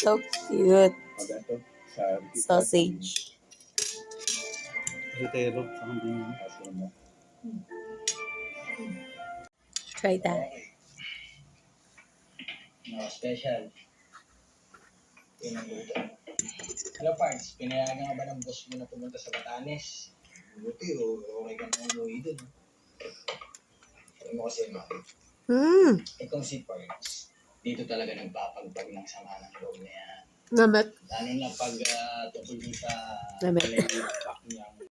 So cute. Pag-ato sa Sausage. Ritero sa kambing. Try that. No, special. Pinabuto. Hello, Pards. Pinayagan ka ba ng boss mo na pumunta sa Batanes? Buti o okay ka na umuwi dun. Sabi mo kasi, ma, itong si Pards, dito talaga nagpapagpag ng sama ng loob niya. Namet. Lalo na pag tungkol dun sa Namet. pack niyang